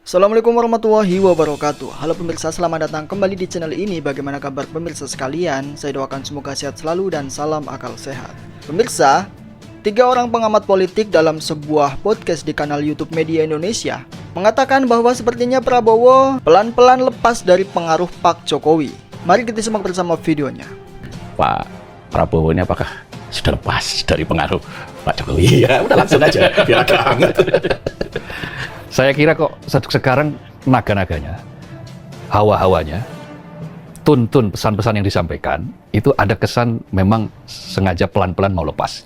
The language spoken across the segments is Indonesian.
Assalamualaikum warahmatullahi wabarakatuh. Halo pemirsa, selamat datang kembali di channel ini. Bagaimana kabar pemirsa sekalian? Saya doakan semoga sehat selalu dan salam akal sehat. Pemirsa, 3 orang pengamat politik dalam sebuah podcast di kanal YouTube Media Indonesia mengatakan bahwa sepertinya Prabowo pelan-pelan lepas dari pengaruh Pak Jokowi. Mari kita simak bersama videonya. Pak Prabowo ini apakah sudah lepas dari pengaruh Pak Jokowi? Ya udah langsung aja, biar agak hangat. Saya kira kok sekarang naga-naganya, hawa-hawanya, tun-tun pesan-pesan yang disampaikan, itu ada kesan memang sengaja pelan-pelan mau lepas.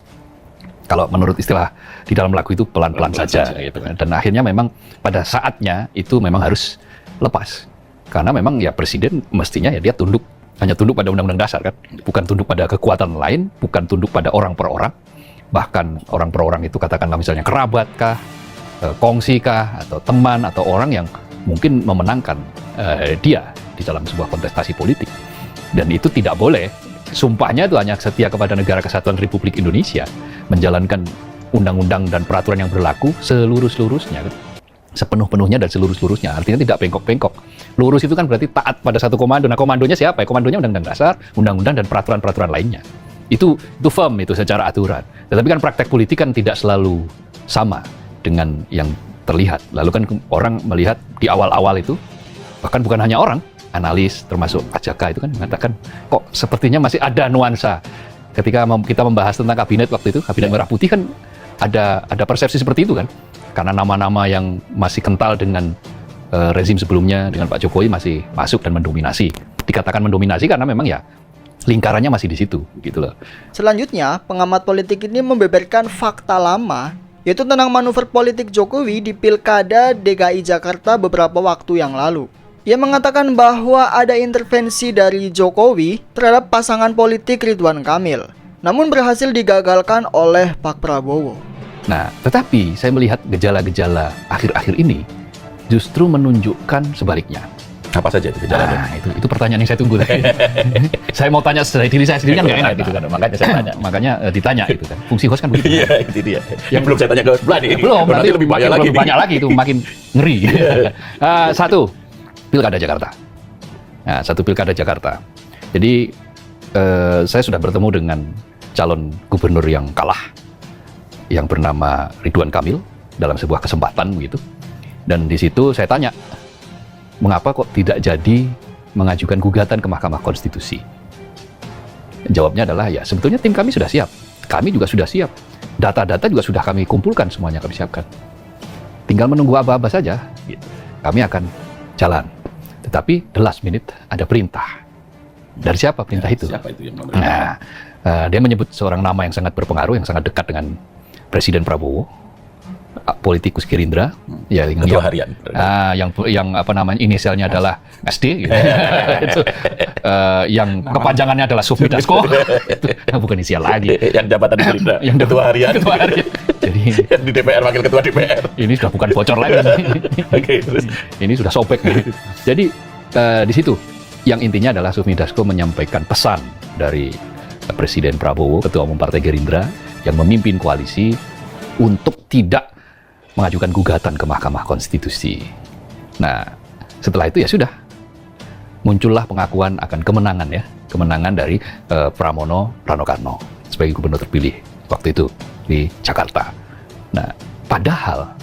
Kalau menurut istilah di dalam lagu itu pelan-pelan saja gitu kan. Dan akhirnya memang pada saatnya itu memang harus lepas. Karena memang ya presiden mestinya ya dia tunduk, hanya tunduk pada undang-undang dasar kan. Bukan tunduk pada kekuatan lain, bukan tunduk pada orang per orang. Bahkan orang per orang itu katakanlah misalnya kerabat kah, kongsi kah, atau teman, atau orang yang mungkin memenangkan dia di dalam sebuah kontestasi politik. Dan itu tidak boleh. Sumpahnya itu hanya setia kepada Negara Kesatuan Republik Indonesia, menjalankan undang-undang dan peraturan yang berlaku seluruh-seluruhnya, sepenuh-penuhnya dan seluruh-seluruhnya. Artinya tidak bengkok-bengkok. Lurus itu kan berarti taat pada satu komando. Nah, komandonya siapa? Komandonya undang-undang dasar, undang-undang dan peraturan-peraturan lainnya. Itu firm itu secara aturan. Tetapi kan praktek politik kan tidak selalu sama dengan yang terlihat. Lalu kan orang melihat di awal-awal itu, bahkan bukan hanya orang, analis termasuk Pak Jaka itu kan mengatakan kok sepertinya masih ada nuansa. Ketika kita membahas tentang kabinet waktu itu, kabinet merah putih kan ada persepsi seperti itu kan. Karena nama-nama yang masih kental dengan rezim sebelumnya, dengan Pak Jokowi masih masuk dan mendominasi. Dikatakan mendominasi karena memang ya lingkarannya masih di situ gitu loh. Selanjutnya, pengamat politik ini membeberkan fakta lama, yaitu tentang manuver politik Jokowi di Pilkada DKI Jakarta beberapa waktu yang lalu. Ia mengatakan bahwa ada intervensi dari Jokowi terhadap pasangan politik Ridwan Kamil, namun berhasil digagalkan oleh Pak Prabowo. Nah, tetapi saya melihat gejala-gejala akhir-akhir ini justru menunjukkan sebaliknya. Apa saja itu gejalanya? Nah, itu pertanyaan yang saya tunggu tadi. Saya mau tanya diri saya sendiri kan nggak enak gitu kan. Makanya saya tanya. Makanya ditanya gitu kan. Fungsi host kan begitu. Iya, itu dia. Yang belum saya tanya ke sebelah nih. Belum, nanti lebih banyak lagi. Lebih banyak lagi itu makin ngeri. Satu, Pilkada Jakarta. Nah, satu Pilkada Jakarta. Jadi saya sudah bertemu dengan calon gubernur yang kalah, yang bernama Ridwan Kamil dalam sebuah kesempatan begitu. Dan di situ saya tanya, mengapa kok tidak jadi mengajukan gugatan ke Mahkamah Konstitusi? Jawabnya adalah ya sebetulnya tim kami sudah siap. Kami juga sudah siap. Data-data juga sudah kami kumpulkan, semuanya kami siapkan. Tinggal menunggu aba-aba saja. Kami akan jalan. Tetapi the last minute ada perintah. Dari siapa perintah itu? Siapa itu yang memerintah? Nah, dia menyebut seorang nama yang sangat berpengaruh, yang sangat dekat dengan Presiden Prabowo, politikus Gerindra, ya Ketua Harian. Yang apa namanya inisialnya adalah SD, gitu. Itu, yang kepanjangannya adalah Sufmi Dasko, itu bukan inisial lagi. Yang jabatan di Gerindra, yang Ketua Harian. Ketua Harian. Jadi yang di DPR wakil Ketua DPR. ini sudah bukan bocor lagi. Oke, terus. Ini sudah sobek. Jadi di situ yang intinya adalah Sufmi Dasko menyampaikan pesan dari Presiden Prabowo, Ketua Umum Partai Gerindra, yang memimpin koalisi untuk tidak mengajukan gugatan ke Mahkamah Konstitusi. Nah, setelah itu ya sudah muncullah pengakuan akan kemenangan dari Pramono Rano-Karno sebagai gubernur terpilih waktu itu di Jakarta. Nah, padahal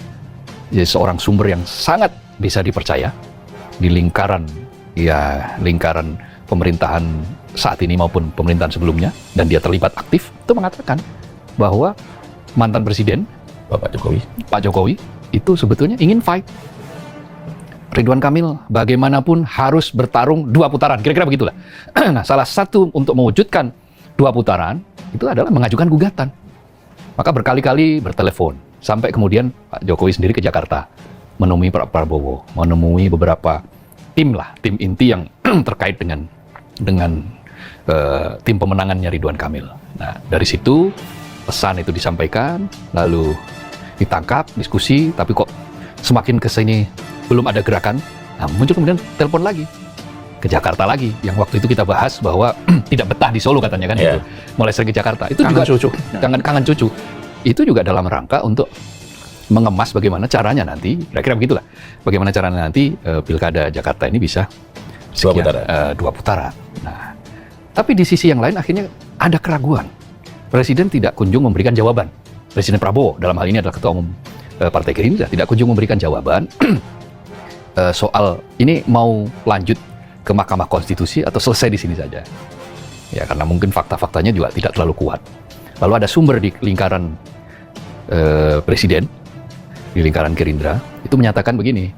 ya, seorang sumber yang sangat bisa dipercaya di lingkaran pemerintahan saat ini maupun pemerintahan sebelumnya, dan dia terlibat aktif, itu mengatakan bahwa mantan presiden Pak Jokowi itu sebetulnya ingin fight. Ridwan Kamil bagaimanapun harus bertarung 2 putaran, kira-kira begitulah. Nah, salah satu untuk mewujudkan 2 putaran itu adalah mengajukan gugatan. Maka berkali-kali bertelepon, sampai kemudian Pak Jokowi sendiri ke Jakarta, menemui Pak Prabowo, menemui beberapa tim inti yang terkait dengan tim pemenangannya Ridwan Kamil. Nah, dari situ pesan itu disampaikan, lalu ditangkap, diskusi, tapi kok semakin kesini belum ada gerakan. Nah, muncul kemudian telepon lagi ke Jakarta lagi, yang waktu itu kita bahas bahwa tidak betah di Solo katanya kan, itu mulai sering ke Jakarta. Itu kangen juga cucu. Itu juga dalam rangka untuk mengemas bagaimana caranya nanti, kira-kira begitulah, bagaimana caranya nanti Pilkada Jakarta ini bisa dua putaran. Nah, tapi di sisi yang lain akhirnya ada keraguan. Presiden tidak kunjung memberikan jawaban. Presiden Prabowo dalam hal ini adalah Ketua Umum Partai Gerindra tidak kunjung memberikan jawaban soal ini mau lanjut ke Mahkamah Konstitusi atau selesai di sini saja. Ya karena mungkin fakta-faktanya juga tidak terlalu kuat. Lalu ada sumber di lingkaran Presiden, di lingkaran Gerindra, itu menyatakan begini,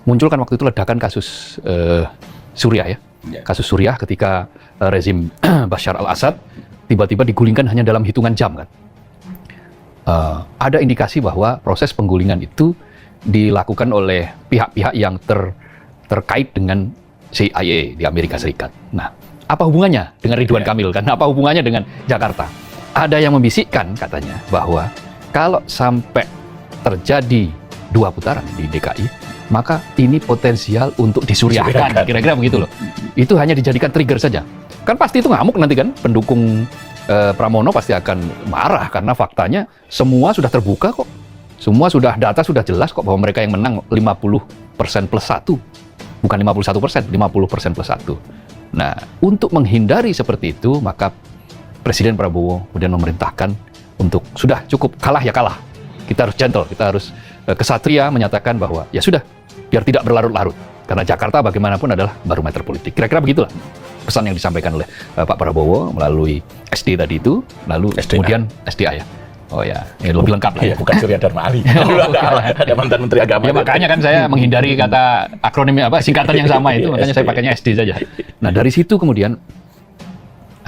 muncul kan waktu itu ledakan kasus Suriah ya. Kasus Suriah ketika rezim Bashar al-Assad tiba-tiba digulingkan hanya dalam hitungan jam kan. Ada indikasi bahwa proses penggulingan itu dilakukan oleh pihak-pihak yang terkait dengan CIA di Amerika Serikat. Nah, apa hubungannya dengan Ridwan Kamil kan? Apa hubungannya dengan Jakarta? Ada yang membisikkan katanya bahwa kalau sampai terjadi 2 putaran di DKI, maka ini potensial untuk disuriahkan. Kira-kira begitu loh. Itu hanya dijadikan trigger saja. Kan pasti itu ngamuk nanti kan pendukung Pramono pasti akan marah karena faktanya semua sudah terbuka kok. Semua data sudah jelas kok bahwa mereka yang menang 50% plus 1. Bukan 51%, 50% plus 1. Nah, untuk menghindari seperti itu, maka Presiden Prabowo kemudian memerintahkan untuk sudah cukup, kalah ya kalah. Kita harus gentle, kita harus kesatria menyatakan bahwa ya sudah, biar tidak berlarut-larut. Karena Jakarta bagaimanapun adalah barometer politik. Kira-kira begitulah pesan yang disampaikan oleh Pak Prabowo melalui SD tadi itu, lalu kemudian SDA ya. Oh ya, ini lebih lengkap lah ya. Bukan Surya Dharma Ali. Ada mantan Menteri Agama. Ya makanya kan saya menghindari kata akronim singkatan yang sama itu, makanya saya pakainya SD saja. Nah dari situ kemudian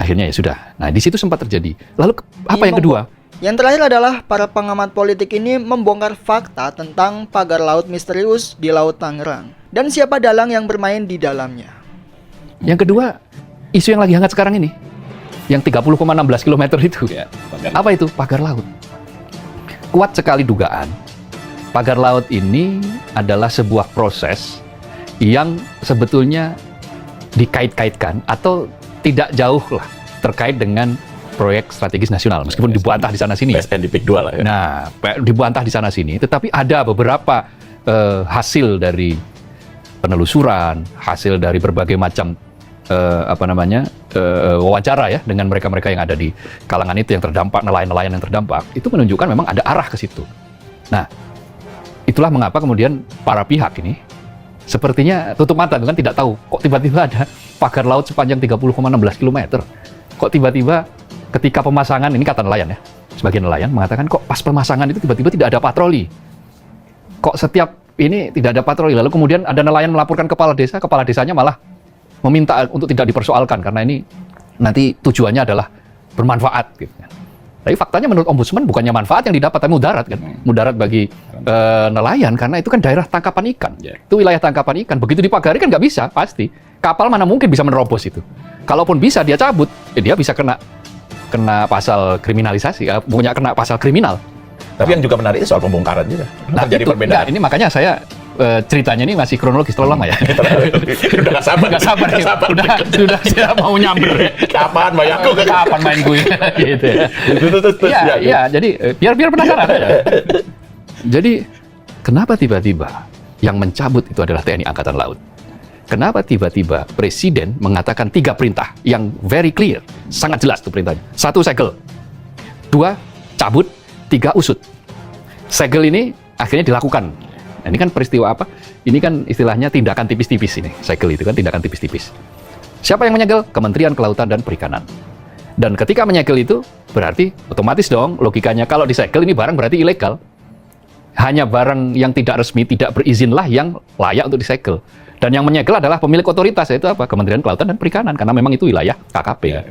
akhirnya ya sudah. Nah di situ sempat terjadi. Lalu apa yang kedua? Yang terakhir adalah para pengamat politik ini membongkar fakta tentang pagar laut misterius di Laut Tangerang dan siapa dalang yang bermain di dalamnya. Yang kedua, isu yang lagi hangat sekarang ini, yang 30,16 km itu. Ya, apa itu? Pagar laut. Kuat sekali dugaan, pagar laut ini adalah sebuah proses yang sebetulnya dikait-kaitkan atau tidak jauh lah terkait dengan proyek strategis nasional, meskipun dibantah di sana-sini. PSN di PIK 2 lah ya. Nah, dibantah di sana-sini, tetapi ada beberapa hasil dari penelusuran, hasil dari berbagai macam wawancara ya dengan mereka-mereka yang ada di kalangan itu yang terdampak, nelayan-nelayan yang terdampak, itu menunjukkan memang ada arah ke situ. Nah, itulah mengapa kemudian para pihak ini sepertinya tutup mata, kan tidak tahu kok tiba-tiba ada pagar laut sepanjang 30,16 km. Kok tiba-tiba ketika pemasangan, ini kata nelayan ya, sebagian nelayan mengatakan kok pas pemasangan itu tiba-tiba tidak ada patroli. Kok setiap ini tidak ada patroli, lalu kemudian ada nelayan melaporkan kepala desanya malah meminta untuk tidak dipersoalkan karena ini nanti tujuannya adalah bermanfaat gitu kan. Tapi faktanya menurut Ombudsman bukannya manfaat yang didapat, tapi mudarat kan. Mudarat bagi nelayan karena itu kan daerah tangkapan ikan. Itu wilayah tangkapan ikan. Begitu dipagari kan nggak bisa pasti. Kapal mana mungkin bisa menerobos itu. Kalaupun bisa dia cabut, dia bisa kena pasal kriminalisasi, kena pasal kriminal. Tapi yang juga menarik soal pembongkaran juga. Nah, terjadi perbedaan. Ini makanya saya ceritanya ini masih kronologis terlalu lama ya. Udah nggak sabar. Sudah saya mau nyamber. Kapan bayangku? Kapan main gue? Gitu ya. Iya. Jadi biar penasaran. Jadi kenapa tiba-tiba yang mencabut itu adalah TNI Angkatan Laut? Kenapa tiba-tiba Presiden mengatakan 3 perintah yang very clear, sangat jelas tuh perintahnya. 1, segel. 2, cabut. 3, usut. Segel ini akhirnya dilakukan. Nah, ini kan peristiwa apa? Ini kan istilahnya tindakan tipis-tipis ini. Segel itu kan tindakan tipis-tipis. Siapa yang menyegel? Kementerian Kelautan dan Perikanan. Dan ketika menyegel itu, berarti otomatis dong logikanya kalau disegel ini barang berarti ilegal. Hanya barang yang tidak resmi, tidak berizinlah yang layak untuk disegel. Dan yang menyegel adalah pemilik otoritas, yaitu apa? Kementerian Kelautan dan Perikanan, karena memang itu wilayah KKP. Ya.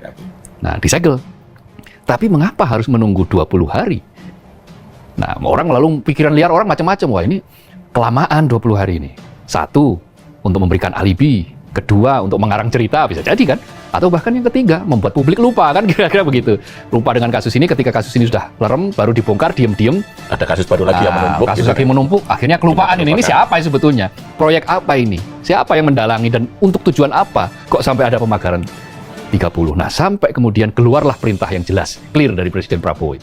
Nah, disegel. Tapi mengapa harus menunggu 20 hari? Nah, orang lalu pikiran liar orang macam-macam. Wah, ini kelamaan 20 hari ini. 1, untuk memberikan alibi. 2, untuk mengarang cerita, bisa jadi kan? Atau bahkan yang ketiga, membuat publik lupa kan, kira-kira begitu. Lupa dengan kasus ini, ketika kasus ini sudah lerem, baru dibongkar, diem-diem. Ada kasus baru lagi yang menumpuk. Kasus lagi menumpuk, akhirnya kelupaan ini siapa sebetulnya? Proyek apa ini? Siapa yang mendalangi dan untuk tujuan apa? Kok sampai ada pemagaran 30? Nah, sampai kemudian keluarlah perintah yang jelas, clear dari Presiden Prabowo.